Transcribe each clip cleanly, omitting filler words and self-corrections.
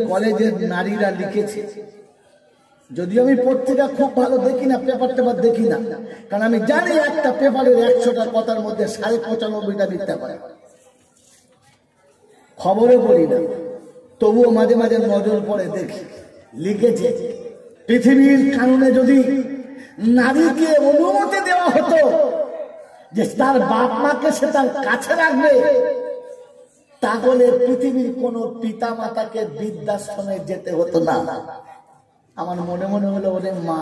কলেজের নারীরা লিখেছে, যদিও আমি পত্রিকা খুব ভালো দেখি না, পেপার টেপার দেখি না, কারণ আমি জানি একটা পেপারের 100টা কথার মধ্যে 95.5টা মিথ্যা করে। খবরে পড়ি না, তবুও মাঝে মাঝে নজর পড়ে দেখি। লিখেছে পৃথিবীর কানুনে যদি নারীকে অনুমতি দেওয়া হতো যে তার বাপ মাকে সে তার কাছে রাখবে, তাহলে পৃথিবীর কোন পিতা মাতাকে বৃদ্ধাশ্রমে যেতে হতো না। আমার মনে মনে হলো, ওরে মা,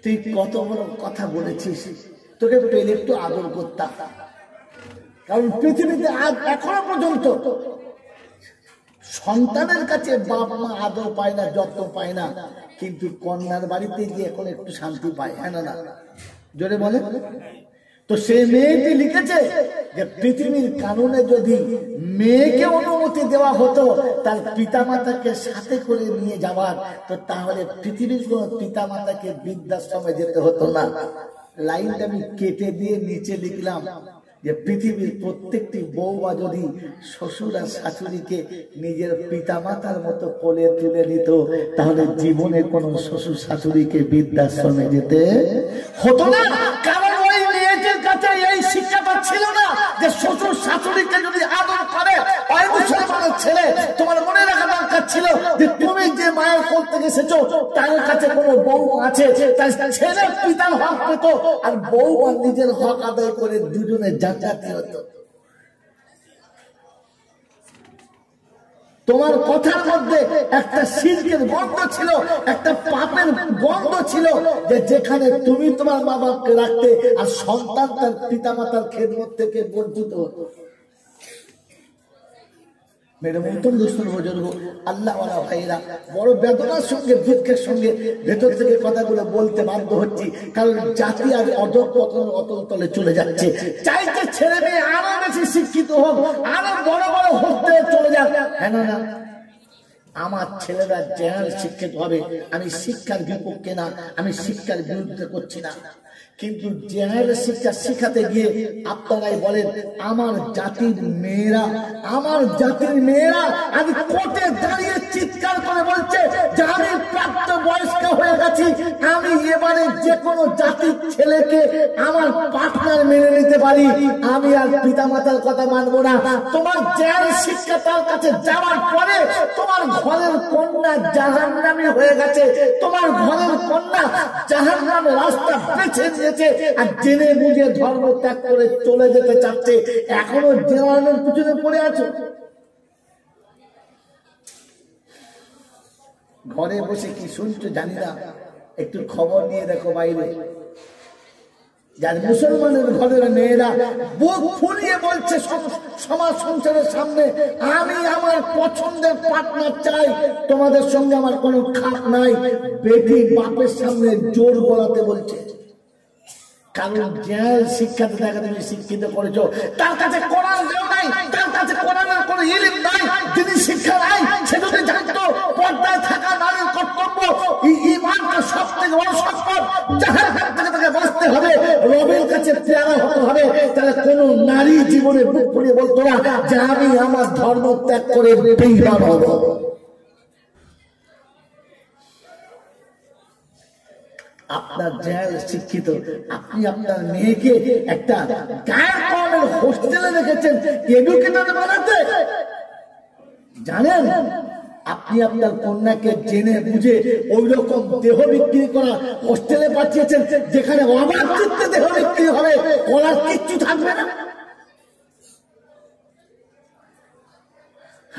তুই কত বড় কথা বলেছিস, তোকে পেলে একটু আদর করতাম। কারণ পৃথিবীতে আজ এখনো পর্যন্ত সন্তানের কাছে বাপ মা আদর পায় না, যত্ন পায় না, কিন্তু কন্যার বাড়িতে গিয়ে এখন একটু শান্তি পায়। হ্যাঁ না? জোরে বলে। তো সে মেয়েটি লিখেছে যে পৃথিবীর কানুনে যদি মেয়েকে অনুমতি দেওয়া হতো তার পিতা মাতাকে সাথে করে নিয়ে যাওয়ার, তো তাহলে পৃথিবীর কোন পিতা মাতাকে বৃদ্ধাশ্রমে যেতে হতো না। লাইনটা আমি কেটে দিয়ে নিচে লিখলাম যে পৃথিবীর প্রত্যেকটি বউমা যদি শ্বশুর আর শাশুড়িকে নিজের পিতা মাতার মতো কোলে তুলে নিত, তাহলে জীবনে কোন শ্বশুর শাশুড়িকে বৃদ্ধাশ্রমে যেতে হতো না। কারণ ওই মেয়েটির কাছে এই শিক্ষাটা ছিল না যে শ্বশুর শাশুড়িকে যদি আদর করে, ওই মুসলমানের ছেলে তোমার মনে রাখা দরকার ছিল যে তুমি যে মায়ের কোল থেকে এসেছো তার কাছে কোনো বউ আছে, তাই ছেলে পিতার হক পেত আর বউ আর নিজের হক আদায় করে দুজনে জান্নাতি হতো। তোমার কথার মধ্যে একটা শিরকের গন্ধ ছিল, একটা পাপের গন্ধ ছিল, যে যেখানে তুমি তোমার মা বাপকে রাখতে আর সন্তান তার পিতা মাতার খেদমত থেকে বঞ্চিত হতো। মেরে মতন দুষ্টন বুজুর্গ আল্লাহ ওয়ালা ভাইরা, বড় বেদনার সঙ্গে দুঃখের সঙ্গে ভেতর থেকে কথাগুলো বলতে বাধ্য হচ্ছি, কারণ জাতি আর অধঃপতন অতল তলে চলে যাচ্ছে। চাইতে ছেলে মেয়ে আরো বেশি শিক্ষিত হোক, আরো বড় বড় হতে চলে যাক। হ্যাঁ না? আমার ছেলেরা জেনারেল শিক্ষিত হবে, আমি শিক্ষার বিপক্ষে না, আমি শিক্ষার বিরুদ্ধে করছি না, কিন্তু জেনারেল শিক্ষা শিখাতে গিয়ে আপনারাই বলেন আমার জাতির মেয়েরা আজ কোর্টে দাঁড়িয়ে চিৎকার করে বলছে যে আমি প্রাপ্ত বয়স্ক হয়ে গেছি, আমি এবারে যে কোনো জাতির ছেলেকে আমার পার্টনার মেনে নিতে পারি, আমি আর পিতা মাতার কথা মানবো না। তোমার জেনারেল শিক্ষা তার কাছে যাওয়ার পরে তোমার ঘরের কন্যা জাহান্নামী হয়ে গেছে, তোমার ঘরের কন্যা জাহান্নামের রাস্তা বেছে নিয়েছে আর জেনে বুঝে ধর্ম ত্যাগ করে চলে যেতে চাচ্ছে, এখনো জেনারেলের পিছনে পড়ে আছো। ঘরে বসে কি শুনছো জানি না, একটু খবর নিয়ে দেখো বাইরে। যার মুসলমানের ঘরের মেয়েরা বুক ফুলিয়ে বলছে সমাজ সংসারের সামনে, আমি আমার পছন্দের পার্টনার চাই, তোমাদের সঙ্গে আমার কোনো খাপ নাই। বেটি বাপের সামনে জোর গলাতে বলছে, কারণ যে শিক্ষাতে তাকে তুমি শিক্ষিত করেছো তার কাছে কোরআন নাই, তার কাছে কোরআনের কোনো ইলম নাই, তিনি শিক্ষা নাই। সে যদি জানতো পর্দায় থাকা নারীর কর্তব্য, ঈমানটা সবথেকে বড় সম্পদ, জাহান্নাম থেকে তাকে বাঁচতে হবে, রবের কাছে পেয়ারা হতে হবে, তাহলে কোনো নারী জীবনে বুক ফুলিয়ে বলতো না যে আমি আমার ধর্ম ত্যাগ করে বেঈমান হব। আপনার জেনারেল শিক্ষিত, আপনি আপনার মেয়েকে একটা গায়ের কমের হোস্টেলে রেখেছেন এডুকেটেড বানাতে, জানেন আপনি আপনার কন্যাকে জেনে বুঝে ওই রকম দেহ বিক্রি করা হোস্টেলে পাঠিয়েছেন যেখানে অবাধ চিত্তে দেহ বিক্রি হবে, করার কিচ্ছু থাকবে না।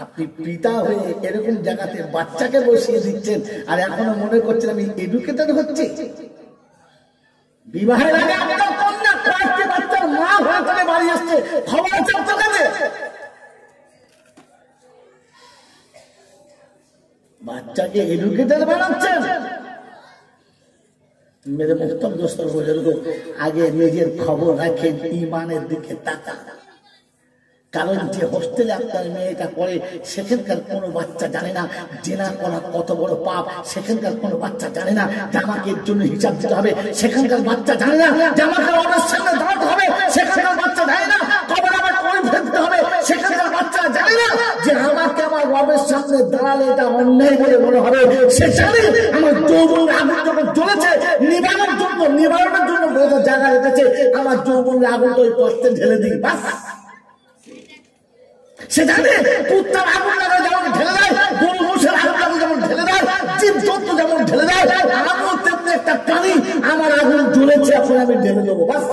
আপনি পিতা হয়ে এরকম জায়গাতে বাচ্চাকে বসিয়ে দিচ্ছেন আর এখনো মনে করছেন আমি এডুকেটেড হচ্ছি। বিবাহের আগে আপনার কন্যা কয়েকটি বাচ্চার মা হয়ে করে বাড়ি আসছে, খবর চলতে গেছে, বাচ্চাকে এডুকেটেড বানাচ্ছেন। মেরে মুহতরম দোস্তর বুজুর্গ, আগে নিজের খবর রাখেন, ঈমানের দিকে তাকান। কারণ যে হোস্টেলে আপনার মেয়েটা পড়ে সেখানকার কোনো বাচ্চা জানে না জেনা করা কত বড় পাপ, সেখানকার কোনো বাচ্চা জানে না যে আমাকে এর জন্য হিসাব দিতে হবে, সেখানকার বাচ্চা জানে না যে আমাকে রবের সামনে দাঁড়াতে হবে, সেখানকার বাচ্চা জানে না কবে আমার করে ফেলতে হবে, সেখানকার বাচ্চা বাচ্চা জানে না যে আমাকে আমার রবের সামনে দাঁড়ালে এটা অন্যায় বলে মনে হবে। সে জানে আমার যৌবন আগুন যখন জ্বলেছে নিবারণের জন্য বোঝার জায়গা রেখেছে, আমার যৌবনের আগুন তো ওই কষ্টে ঢেলে দিই বাস। সে জানে কুত্তার আগুন লাগা যেমন ঢেলে দেয়, গরু মোষের আগুন লাগা যেমন ঢেলে দেয়, জীব জন্তু যেমন ঢেলে দেয়, আমিও তেমনি একটা প্রাণী, আমার আগুন জ্বলেছে এখন আমি ঢেলে দেবো বাস।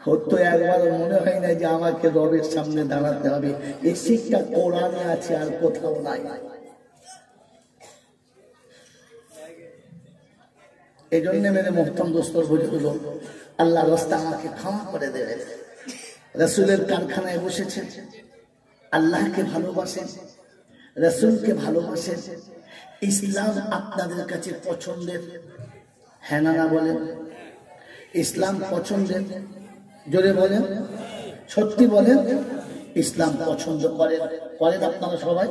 হতো একবার মনে হয় না যে আমাকে রবের সামনে দাঁড়াতে হবে। এই শিক্ষা কোরআনে আছে, আর কোথাও নাই। এই জন্য মেরে মোহতম দোস্তর বুঝল, আল্লাহ রাস্তা আমাকে ক্ষমা করে দেবে। রাসূলের কারখানায় বসেছে, আল্লাহকে ভালোবাসেন, রাসূলকে ভালোবাসেন, ইসলাম আপনাদের কাছে পছন্দের, হ্যাঁ না বলেন? ইসলাম পছন্দের, জোরে বলেন, সত্যি বলেন। ইসলাম পছন্দ করেন, করেন আপনারা সবাই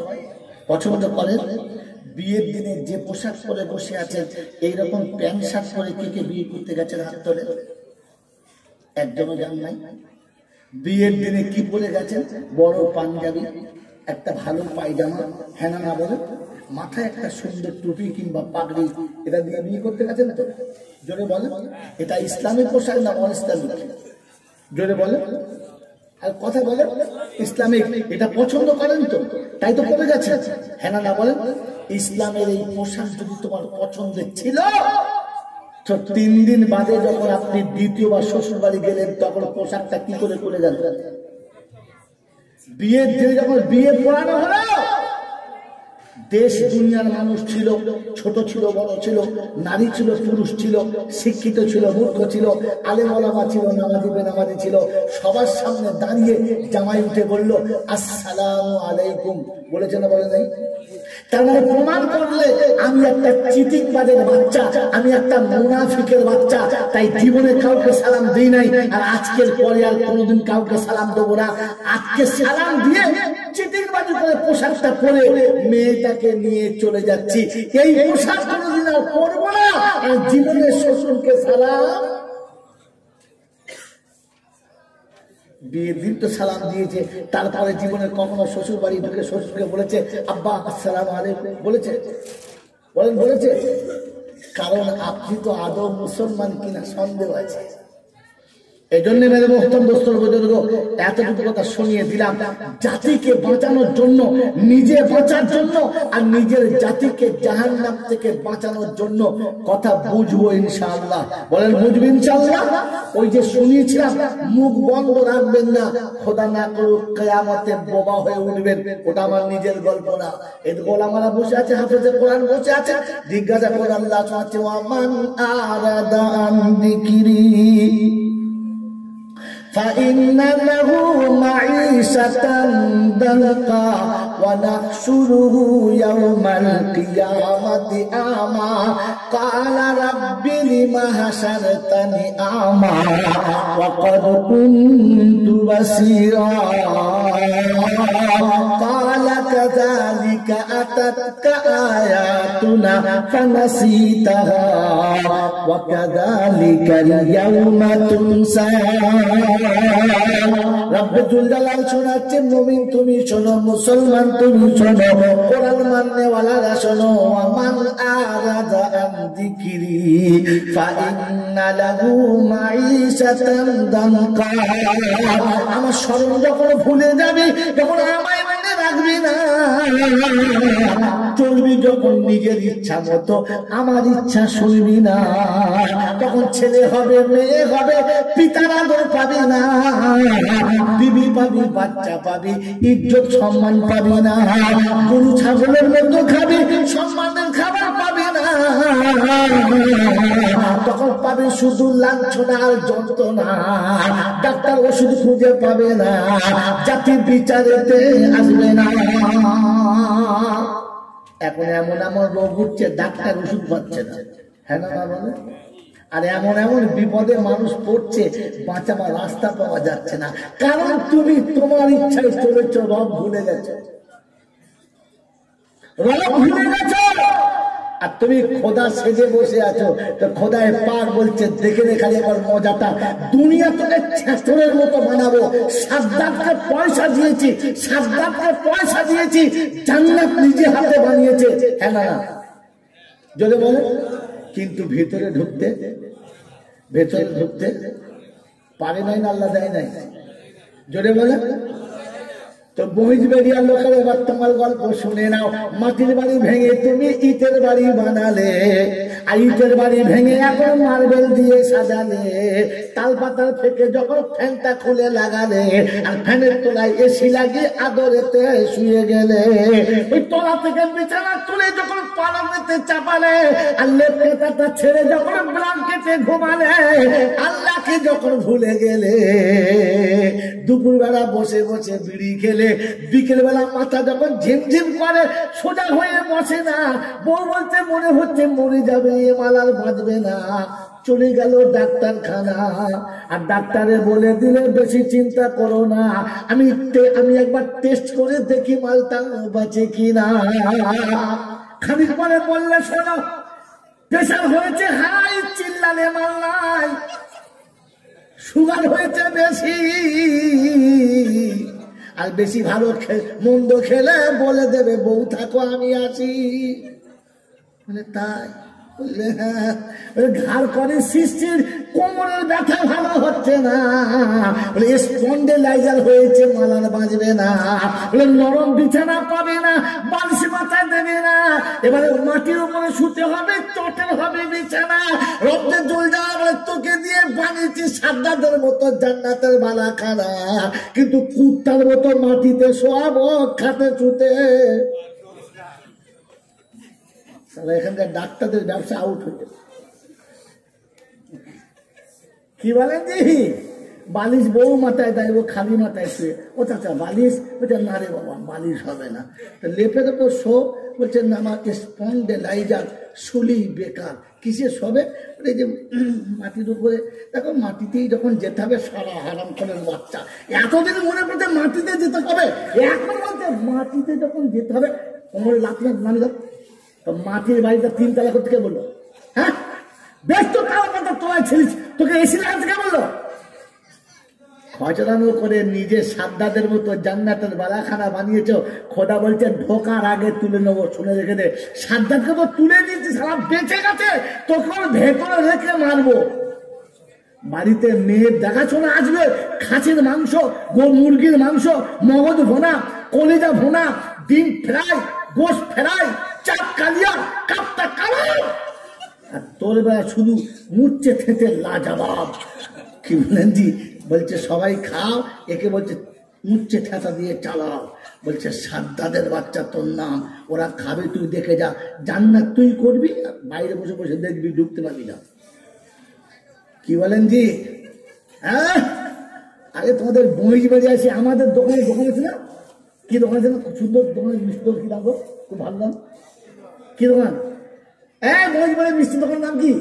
পছন্দ করেন? বিয়ের দিনে যে পোশাক পরে বসে আছেন, এইরকম প্যান্ট শার্ট পরে কে কে বিয়ে করতে গেছেন হাত তোলে? একজনও জান নাই। বিয়ের দিনে কি পরে গেছেন? বড় পাঞ্জাবি, একটা ভালো পায়জামা, হ্যাঁ না বলেন? মাথায় একটা সুন্দর টুপি কিংবা পাগড়ি, এটা দিয়ে বিয়ে করতে গেছেন তো? জোরে বলেন, এটা ইসলামিক পোশাক না অনইসলামিক? জোরে বলেন, আর কথা বলে ইসলামিক। এটা পছন্দ করেন তো, তাই তো পরে গেছে, হ্যাঁ না বলেন? ইসলামের এই পোশাক যদি তোমার পছন্দের ছিল, তো 3 দিন বাদে যখন আপনি দ্বিতীয়বার শ্বশুর বাড়ি গেলেন, তখন পোশাকটা কি করে করে গেলেন? বিয়ের দিনে যখন বিয়ে পড়ানো হলো, দেশ দুনিয়ার মানুষ ছিল, ছোট ছিল বড় ছিল, নারী ছিল পুরুষ ছিল, শিক্ষিত ছিল মূর্খ ছিল, আলেম ওলামা ছিল, নামাজি বেনামাজি ছিল, সবার সামনে দাঁড়িয়ে জামাই উঠে বলল আসসালামু আলাইকুম, বলেছে না বলে নাই? তার মানে প্রমাণ করলে আমি একটা চিটিংবাজের বাচ্চা, আমি একটা মুনাফিকের বাচ্চা, তাই জীবনে কাউকে সালাম দিই নাই, আর আজকের পরে আর কোনোদিন কাউকে সালাম দেবো না। আজকে সালাম দিয়ে চিটিংবাজি করে পোশাকটা পরে মেয়েটাকে নিয়ে চলে যাচ্ছি, এই পোশাক কোনোদিন আর পরবো না, আর জীবনে শ্বশুরকে সালাম। বিয়ের দিন তো সালাম দিয়েছে, তারপরে জীবনে কখনো শ্বশুর বাড়ি ঢুকে শ্বশুরকে বলেছে আব্বা আসসালামু আলাইকুম? বলেছে? বলেন বলেছে? কারণ আপনি তো আদৌ মুসলমান কিনা সন্দেহ আছে। এই জন্য মেরে মোহতরম দোস্তর বুজুর্গ, এতটুকু কথা শুনিয়ে দিলাম জাতিকে বাঁচানোর জন্য, নিজে বাঁচার জন্য, আর নিজের জাতিকে জাহান্নাম থেকে বাঁচানোর জন্য কথা বুঝবো ইনশাআল্লাহ। বলেন বুঝবো ইনশাআল্লাহ? ওই যে শুনিয়েছিলাম মুখ বন্ধ রাখবেন না, খোদা না করুক কিয়ামতে বোবা হয়ে উঠবেন, ওটা আমার নিজের গল্প না। এই গোলামারা বসে আছে, হাফেজে কোরআন বসে আছে, জিজ্ঞাসা করে আল্লাহ চাচ্ছে ওয়ামান আরাদা আন যিকরি فإن له معيشة ضنكا ونحشره يوم القيامة أعمى قال رب لم حشرتني أعمى وقد كنت بصيرا قال كذلك أتتك آياتنا فنسيتها وكذلك اليوم تنسى। রব্বুল জালাল শোনাচ্ছেন, মুমিন তুমি শোনো, মুসলমান তুমি শোনো, কোরআন মাননেওয়ালারা শোনো। আমান আরাদা আন যিকরি ফাইন্না লাহু মাঈশাতান দানকা। আমার স্মরণ যখন ভুলে যাবে, যখন আমায় মনে রাখবি না, চলবি যখন নিজের ইচ্ছা মতো, আমার ইচ্ছা শুনবি না, তখন ছেলে হবে মেয়ে হবে, পিতার আদর পাবি না, বিবি পাবি, বাচ্চা পাবি, ইজ্জত সম্মান পাবি না, গরু ছাগলের মতো খাবি, সম্মানের খাবার পাবি না, তখন পাবি শুধু লাঞ্ছনা আর যন্ত্রণা, ডাক্তার ওষুধ খুঁজে পাবে না, জাতি বিচারেতে আসবে না। এখন এমন এমন রোগ হচ্ছে ডাক্তার ওষুধ পাচ্ছে না, হ্যাঁ না বলে? আর এমন এমন বিপদে মানুষ পড়ছে, বাঁচাবার রাস্তা পাওয়া যাচ্ছে না, কারণ তুমি তোমার ইচ্ছায় চলেছ, রব ভুলে গেছো, রব ভুলে গেছো। আর তুমি খোদা সেজে বসে আছো, তো খোদায় পাক বলছে দেখে খালি আমার মজাটা, দুনিয়া তোকে ছেঁচড়ের মতো বানাবো, সাদ্দাতকে পয়সা দিয়েছি, সাদ্দাতকে পয়সা দিয়েছি, জান্নাত নিজে হাতে বানিয়েছে। হ্যাঁ না যদি বলে, কিন্তু ভেতরে ঢুকতে পারে নাই না, আল্লাহ দেয় নাই। জোরে বলে তো বহিজবেরিয়ার লোকের এবার তোমার গল্প শুনে নাও। মাটির বাড়ি ভেঙে তুমি ইটের বাড়ি বানালে, আর ইটের বাড়ি ভেঙে এখন মার্বেল দিয়ে সাজালে, তাল পাতার থেকে যখন ফ্যানটা খুলে লাগালে, আর ফ্যানের তলায় এসি লাগিয়ে আদরেতে শুয়ে গেলে, ওই তলা থেকে বিছানা তুলে যখন পালঙেতে চাপালে, আর লেপটা ছেড়ে যখন ব্ল্যাঙ্কেটে ঘুমালে, আল্লাহকে যখন ভুলে গেলে, দুপুরবেলা বসে বসে বিড়ি খেলে, বিকেল বেলা মাথা যখন ঝিমঝিম করে সোজা হয়ে বসে না, বউ বলতে মনে হচ্ছে মরে যাবে, এ মালার বাঁচবে না, চলে গেল ডাক্তারখানা, আর ডাক্তারে বলে দিলে বেশি চিন্তা করো না, আমি একবার টেস্ট করে দেখি মালটা বাঁচে কিনা। খানিক পরে বললে শোনো প্রেশার হয়েছে হাই, চিল্লালে মাল নাই, সুগার হয়েছে বেশি, আর বেশি ভালো মন্দ খেলে বলে দেবে বউ থাকো আমি আসি। বলে তাই? বললে হ্যাঁ। ঘাড় করে সৃষ্টির, কোমরের ব্যথা ভালো হচ্ছে না, বলে স্পন্ডেলাইজার হয়েছে, মালার বাঁচবে না, বলে নরম বিছানা পাবে না, বালিশ মাথায় দেবে না, এবারে মাটির উপরে শুতে হবে, চটের হবে বিছানা, রক্তে জল যাওয়া, বলে তোকে দিয়ে বানিয়েছি সাদ্দাতের মতো জান্নাতের বালাখানা, কিন্তু কুত্তার মতো মাটিতে শোয়াবো খাতে ছুতে। এখানকার ডাক্তারদের ব্যবসা আউট হয়ে যাবে। কি বলেন জি, বালিশ বউ মাথায় দেয়, ও খালি মাথায় শুয়ে, ও চাচা বালিশ, বলছে না রে বাবা বালিশ হবে না, লেপের ওপর শো, বলছে না আমার স্পন্ডেলাইজার, শুলি বেকার, কিসে শোবে, এই যে মাটির উপরে, দেখো মাটিতেই যখন যেতে হবে, সারা হারাম করেন বাচ্চা, এতদিন মনে করতে মাটিতে যেতে হবে, এখন বলতে মাটিতে যখন যেতে হবে, কোমরে লাফ নামে দাও, মাটির বাড়িটা 3 তলা করতে কে বললো? হ্যাঁ বেশ, তো তাও কথা তোলায় ছিলিস, তোকে এসি লাগাতে কে বললো? খচরানো করে নিজে সাদ্দাতের মতো জান্নাতের বালাখানা বানিয়েছ, খোদা বলছে ঢোকার আগে তুলে নেবো, শুনে রেখে দে, সাদ্দাতকে তো তুলে নিয়েছি, সারা বেঁচে গেছে, তোকে ভেতরে রেখে মারবো। বাড়িতে মেয়ের দেখাশোনা আসবে, খাসির মাংস, মুরগির মাংস, মগজ ভোনা, কলিজা ভোনা, ডিম ফ্রাই, গোশ ফ্রাই, চাপ কালিয়া, কাপটা কালাম, আর তোর বেলা শুধু মুচ্ছে খেতে লাজবাব। কি বলেন জি? বলছে সবাই খাও, একে বলছে মুচ্ছে ঠেতা দিয়ে চালাও, বলছে সাদ্দাতের বাচ্চা তোর নাম, ওরা খাবে তুই দেখে যা, জান্নাত তুই করবি, বাইরে বসে বসে দেখবি, ঢুকতে পারবি না। কি বলেন জি? হ্যাঁ, আগে তোমাদের বইজ বাড়ি আসি, আমাদের দোকান আছে না, কি দোকান আছে না, খুব সুন্দর দোকান, মিষ্টি কি দাম, খুব ভালো দাম, কি দোকান? বইজ বাড়ির মিষ্টি দোকানের নাম কি?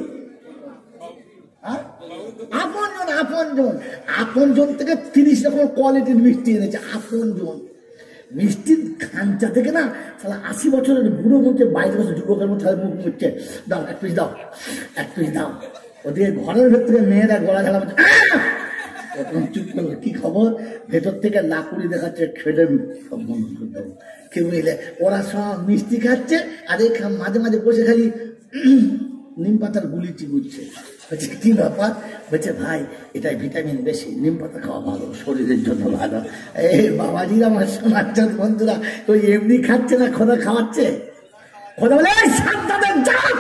আপনজন থেকে 30 রকম কোয়ালিটির মিষ্টি এনেছে। আপনজন মিষ্টির খাঞ্চা থেকে না, 80 বছরের বুড়ো মুখে বাইরে বসে যুবকের মধ্যে মুখ মুখছে, দাও 1 পিস দাও, 1 পিস দাও। ওদিকে ঘরের ভেতরে মেয়েরা গলা ঝালা বলছে, তখন চুপ করলো, কি খবর? ভেতর থেকে লাকুড়ি দেখাচ্ছে, খেলে সব বন্ধ করে দেবো। কেউ মিলে ওরা সব মিষ্টি খাচ্ছে, আর এই মাঝে মাঝে বসে খালি নিম পাতার গুলি চিবুচ্ছে। বলছে কি ব্যাপার? বলছে ভাই এটাই ভিটামিন বেশি, নিম পাতা খাওয়া ভালো, শরীরের জন্য ভালো। এই বাবাজিরা, আমার সোনার চাঁদ বন্ধুরা, ওই এমনি খাচ্ছে না, খোদা খাওয়াচ্ছে। খোদা বলে সাদ্দাতের জাত,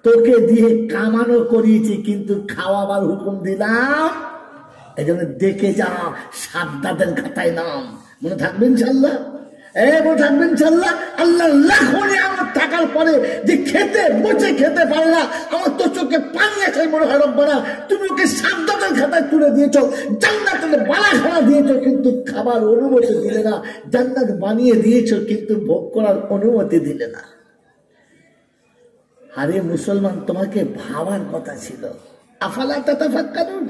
তোকে দিয়ে কামানো করিয়েছি, কিন্তু খাওয়াবার হুকুম দিলাম, এই জন্য দেখে যা, সাদ্দাতের খাতায় নাম। মনে থাকবে ইনশাল্লাহ? মনে থাকবে ইনশাল্লাহ? আল্লাহ লাখো নিয়ামত থাকার পরে যে খেতে বসে খেতে পারে না, আমার তো চোখে পানি আছে, মনে হয় রব্বানা তুমি ওকে সাদ্দাতের খাতায় তুলে দিয়েছো, জান্নাতের বালাখানা দিয়েছো, কিন্তু খাবার অনুমতি দিলে না, জান্নাত বানিয়ে দিয়েছো, কিন্তু ভোগ করার অনুমতি দিলে না। আরে মুসলমান, তোমাকে ভাবার কথা ছিল, আফালা তাতাফাক্কারুন,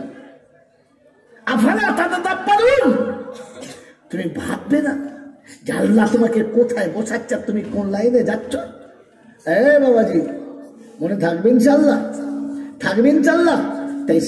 আফালা তাতাদাব্বারুন, তুমি ভাববে না যে আল্লাহ তোমাকে কোথায় বসাচ্ছে, তুমি কোন লাইনে যাচ্ছ? বাবাজি, মনে থাকবে ইনশাল্লাহ, থাকবে ইনশাল্লাহ। তাই